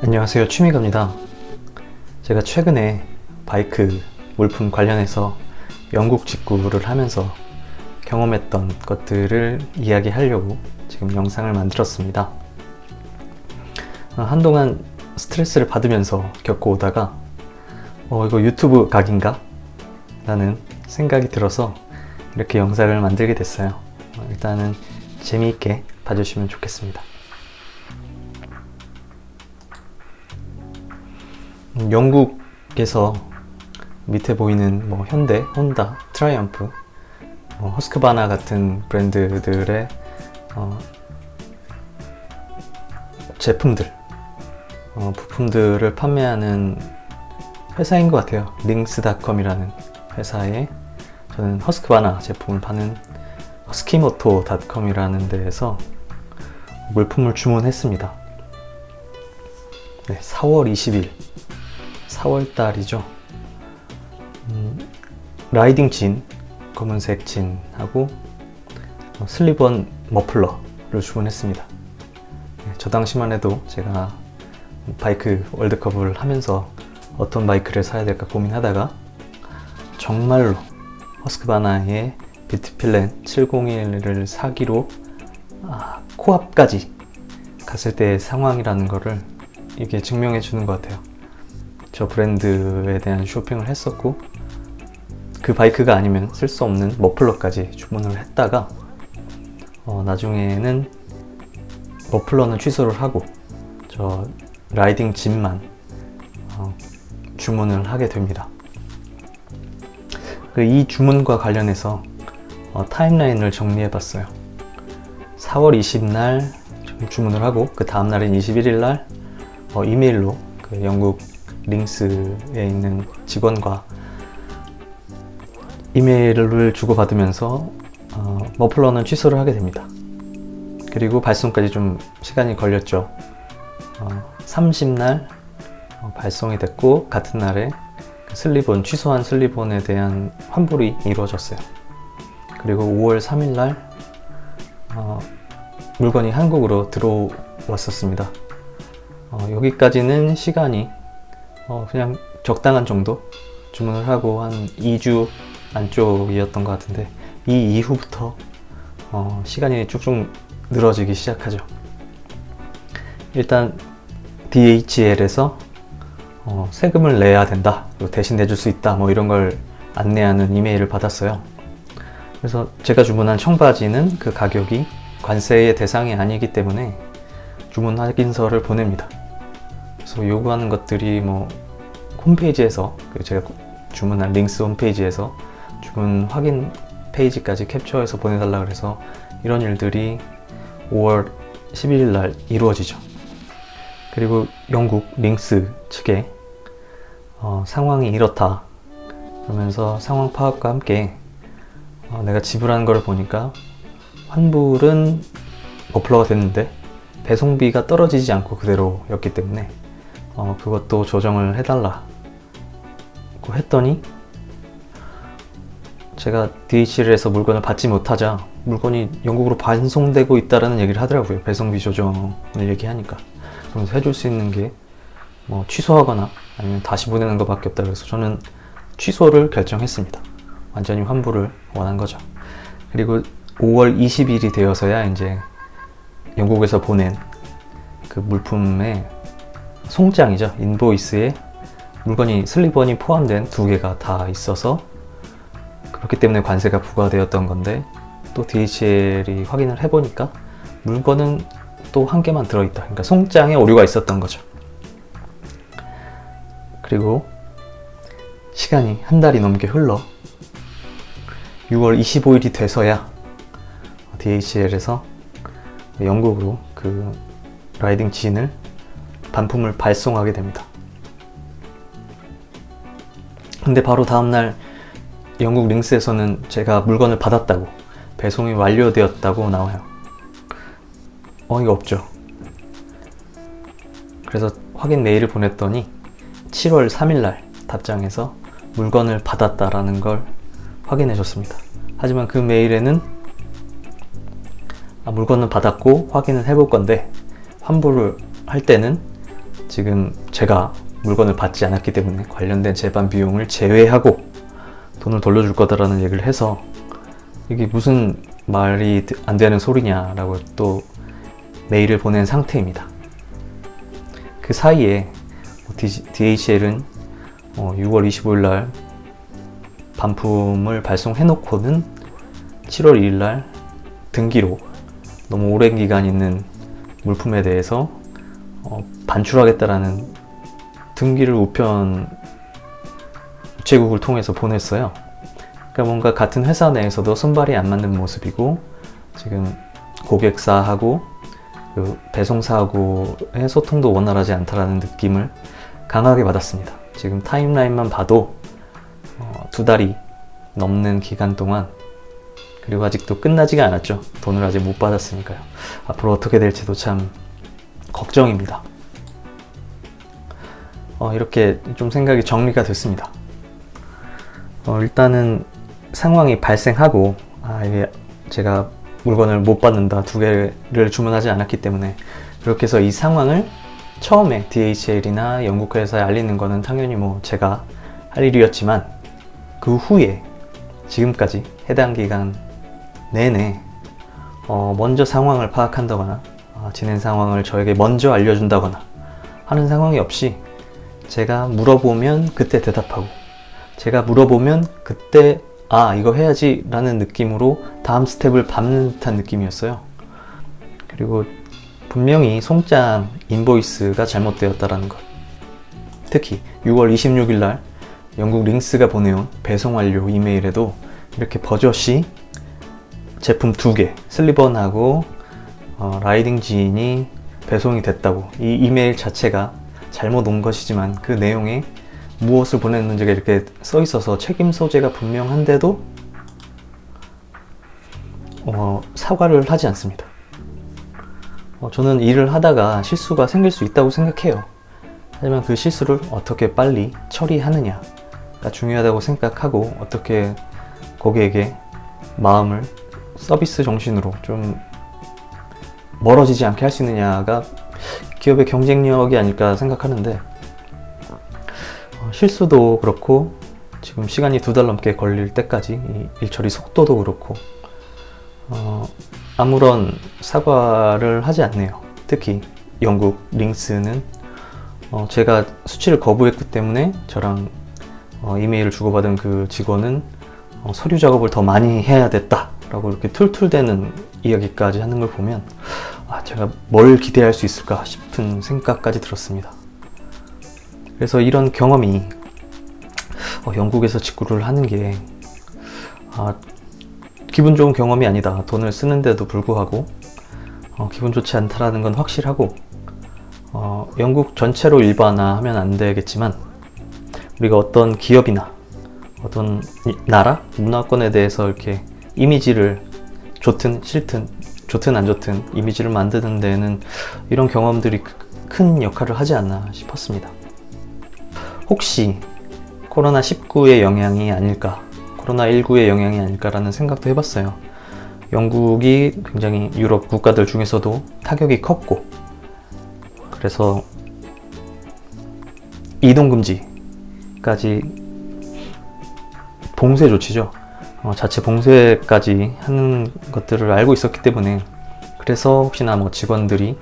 안녕하세요, 취미갑니다. 제가 최근에 바이크 물품 관련해서 영국 직구를 하면서 경험했던 것들을 이야기하려고 지금 영상을 만들었습니다. 한동안 스트레스를 받으면서 겪어오다가 이거 유튜브 각인가? 라는 생각이 들어서 이렇게 영상을 만들게 됐어요. 일단은 재미있게 봐주시면 좋겠습니다. 영국에서 밑에 보이는 현대, 혼다, 트라이엄프, 허스크바나 같은 브랜드들의 제품들, 부품들을 판매하는 회사인 것 같아요. 링스닷컴이라는 회사에 저는 허스크바나 제품을 파는 허스키모토닷컴이라는 데에서 물품을 주문했습니다. 네, 4월 20일 4월달이죠. 라이딩 진, 검은색 진하고 슬립온 머플러를 주문했습니다. 네, 저 당시만 해도 제가 바이크 월드컵을 하면서 어떤 바이크를 사야 될까 고민하다가 정말로 허스크바나의 비트필렌 701을 사기로 코앞까지 갔을 때의 상황이라는 거를 이게 증명해 주는 것 같아요. 저 브랜드에 대한 쇼핑을 했었고 그 바이크가 아니면 쓸 수 없는 머플러까지 주문을 했다가 나중에는 머플러는 취소를 하고 저 라이딩 진만 주문을 하게 됩니다. 이 주문과 관련해서 타임라인을 정리해 봤어요. 4월 20날 주문을 하고 그 다음날인 21일날 이메일로 그 영국 링스에 있는 직원과 이메일을 주고받으면서 머플러는 취소를 하게 됩니다. 그리고 발송까지 좀 시간이 걸렸죠. 30날 발송이 됐고 같은 날에 슬립온, 취소한 슬립온에 대한 환불이 이루어졌어요. 그리고 5월 3일날 물건이 한국으로 들어왔었습니다. 여기까지는 시간이 그냥 적당한 정도 주문을 하고 한 2주 안쪽이었던 것 같은데 이 이후부터 시간이 쭉쭉 늘어지기 시작하죠. 일단 DHL에서 세금을 내야 된다, 대신 내줄 수 있다, 이런 걸 안내하는 이메일을 받았어요. 그래서 제가 주문한 청바지는 그 가격이 관세의 대상이 아니기 때문에 주문 확인서를 보냅니다. 그래서 요구하는 것들이 홈페이지에서 제가 주문한 링스 홈페이지에서 주문 확인 페이지까지 캡처해서 보내달라 그래서 이런 일들이 5월 11일 날 이루어지죠. 그리고 영국 링스 측에 상황이 이렇다 그러면서 상황 파악과 함께 내가 지불한 걸 보니까 환불은 머플러가 됐는데 배송비가 떨어지지 않고 그대로였기 때문에 그것도 조정을 해달라고 했더니 제가 DHL에서 물건을 받지 못하자 물건이 영국으로 반송되고 있다라는 얘기를 하더라고요. 배송비 조정을 얘기하니까. 그래서 해줄 수 있는 게 취소하거나 아니면 다시 보내는 것밖에 없다. 그래서 저는 취소를 결정했습니다. 완전히 환불을 원한 거죠. 그리고 5월 20일이 되어서야 이제 영국에서 보낸 그 물품의 송장이죠. 인보이스에 물건이 슬립원이 포함된 2개가 다 있어서 그렇기 때문에 관세가 부과되었던 건데 또 DHL이 확인을 해보니까 물건은 또 1개만 들어있다. 그러니까 송장에 오류가 있었던 거죠. 그리고 시간이 한 달이 넘게 흘러 6월 25일이 돼서야 DHL에서 영국으로 그 라이딩 진을 반품을 발송하게 됩니다. 근데 바로 다음날 영국 링스에서는 제가 물건을 받았다고, 배송이 완료되었다고 나와요. 어이가 없죠. 그래서 확인 메일을 보냈더니 7월 3일날 답장해서 물건을 받았다라는 걸 확인해 줬습니다. 하지만 그 메일에는 물건은 받았고 확인을 해볼 건데 환불을 할 때는 지금 제가 물건을 받지 않았기 때문에 관련된 제반 비용을 제외하고 돈을 돌려줄 거다라는 얘기를 해서 이게 무슨 말이 안 되는 소리냐라고 또 메일을 보낸 상태입니다. 그 사이에 DHL은 6월 25일 날 반품을 발송해 놓고는 7월 2일 날 등기로 너무 오랜 기간 있는 물품에 대해서 반출하겠다라는 등기를 우체국을 통해서 보냈어요. 그러니까 뭔가 같은 회사 내에서도 손발이 안 맞는 모습이고, 지금 고객사하고 그 배송사하고의 소통도 원활하지 않다라는 느낌을 강하게 받았습니다. 지금 타임라인만 봐도 2달이 넘는 기간 동안, 그리고 아직도 끝나지가 않았죠. 돈을 아직 못 받았으니까요. 앞으로 어떻게 될지도 참 걱정입니다. 이렇게 좀 생각이 정리가 됐습니다. 일단은 상황이 발생하고, 이게 제가 물건을 못 받는다, 2개를 주문하지 않았기 때문에, 그렇게 해서 이 상황을 처음에 DHL이나 영국 회사에 알리는 거는 당연히 제가 할 일이었지만, 그 후에 지금까지 해당 기간 내내 먼저 상황을 파악한다거나 진행 상황을 저에게 먼저 알려준다거나 하는 상황이 없이, 제가 물어보면 그때 대답하고, 제가 물어보면 그때 이거 해야지 라는 느낌으로 다음 스텝을 밟는 듯한 느낌이었어요. 그리고 분명히 송장 인보이스가 잘못되었다라는 것, 특히 6월 26일 날 영국 링스가 보내온 배송 완료 이메일에도 이렇게 버젓이 제품 2개, 슬리번하고 라이딩 진이 배송이 됐다고, 이 이메일 자체가 잘못 온 것이지만 그 내용에 무엇을 보냈는지가 이렇게 써 있어서 책임 소재가 분명한데도 사과를 하지 않습니다. 저는 일을 하다가 실수가 생길 수 있다고 생각해요. 하지만 그 실수를 어떻게 빨리 처리하느냐가 중요하다고 생각하고, 어떻게 고객에게 마음을 서비스 정신으로 좀 멀어지지 않게 할 수 있느냐가 기업의 경쟁력이 아닐까 생각하는데, 실수도 그렇고 지금 시간이 2달 넘게 걸릴 때까지 이 일처리 속도도 그렇고 아무런 사과를 하지 않네요. 특히 영국 링스는 제가 수치를 거부했기 때문에 저랑 이메일을 주고받은 그 직원은 서류 작업을 더 많이 해야 됐다 라고 이렇게 툴툴대는 이야기까지 하는 걸 보면 제가 뭘 기대할 수 있을까 싶은 생각까지 들었습니다. 그래서 이런 경험이 영국에서 직구를 하는 게 기분 좋은 경험이 아니다. 돈을 쓰는데도 불구하고 기분 좋지 않다라는 건 확실하고, 영국 전체로 일반화하면 안 되겠지만 우리가 어떤 기업이나 어떤 나라, 문화권에 대해서 이렇게 이미지를 좋든 싫든, 좋든 안 좋든 이미지를 만드는 데에는 이런 경험들이 큰 역할을 하지 않나 싶었습니다. 혹시 코로나19의 영향이 아닐까, 코로나19의 영향이 아닐까라는 생각도 해봤어요. 영국이 굉장히 유럽 국가들 중에서도 타격이 컸고, 그래서 이동금지까지, 봉쇄 조치죠. 자체 봉쇄까지 하는 것들을 알고 있었기 때문에, 그래서 혹시나 직원들이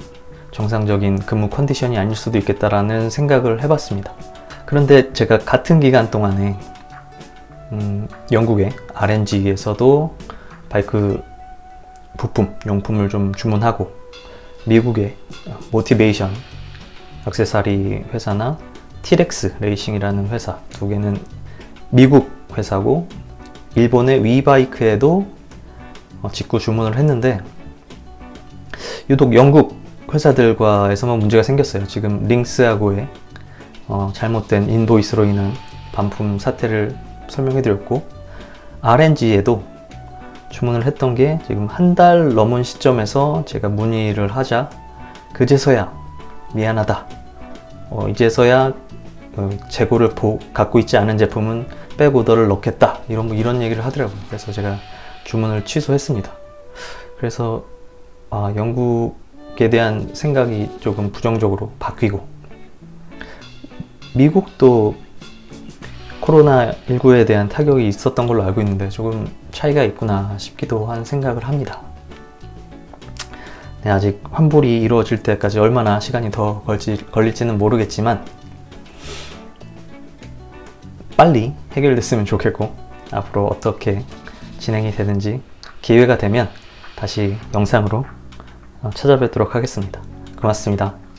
정상적인 근무 컨디션이 아닐 수도 있겠다라는 생각을 해봤습니다. 그런데 제가 같은 기간 동안에 영국의 R&G에서도 바이크 부품, 용품을 좀 주문하고, 미국의 모티베이션 액세서리 회사나 티렉스 레이싱이라는 회사, 2개는 미국 회사고, 일본의 위바이크에도 직구 주문을 했는데, 유독 영국 회사들과에서만 문제가 생겼어요. 지금 링스하고의 잘못된 인보이스로 인한 반품 사태를 설명해 드렸고, R&G에도 주문을 했던 게 지금 1달 넘은 시점에서 제가 문의를 하자 그제서야 미안하다, 이제서야 재고를 갖고 있지 않은 제품은 백오더를 넣겠다, 이런 얘기를 하더라고요. 그래서 제가 주문을 취소했습니다. 그래서 영국에 대한 생각이 조금 부정적으로 바뀌고, 미국도 코로나19에 대한 타격이 있었던 걸로 알고 있는데 조금 차이가 있구나 싶기도 한 생각을 합니다. 네, 아직 환불이 이루어질 때까지 얼마나 시간이 더 걸릴지는 모르겠지만 빨리 해결됐으면 좋겠고, 앞으로 어떻게 진행이 되는지 기회가 되면 다시 영상으로 찾아뵙도록 하겠습니다. 고맙습니다.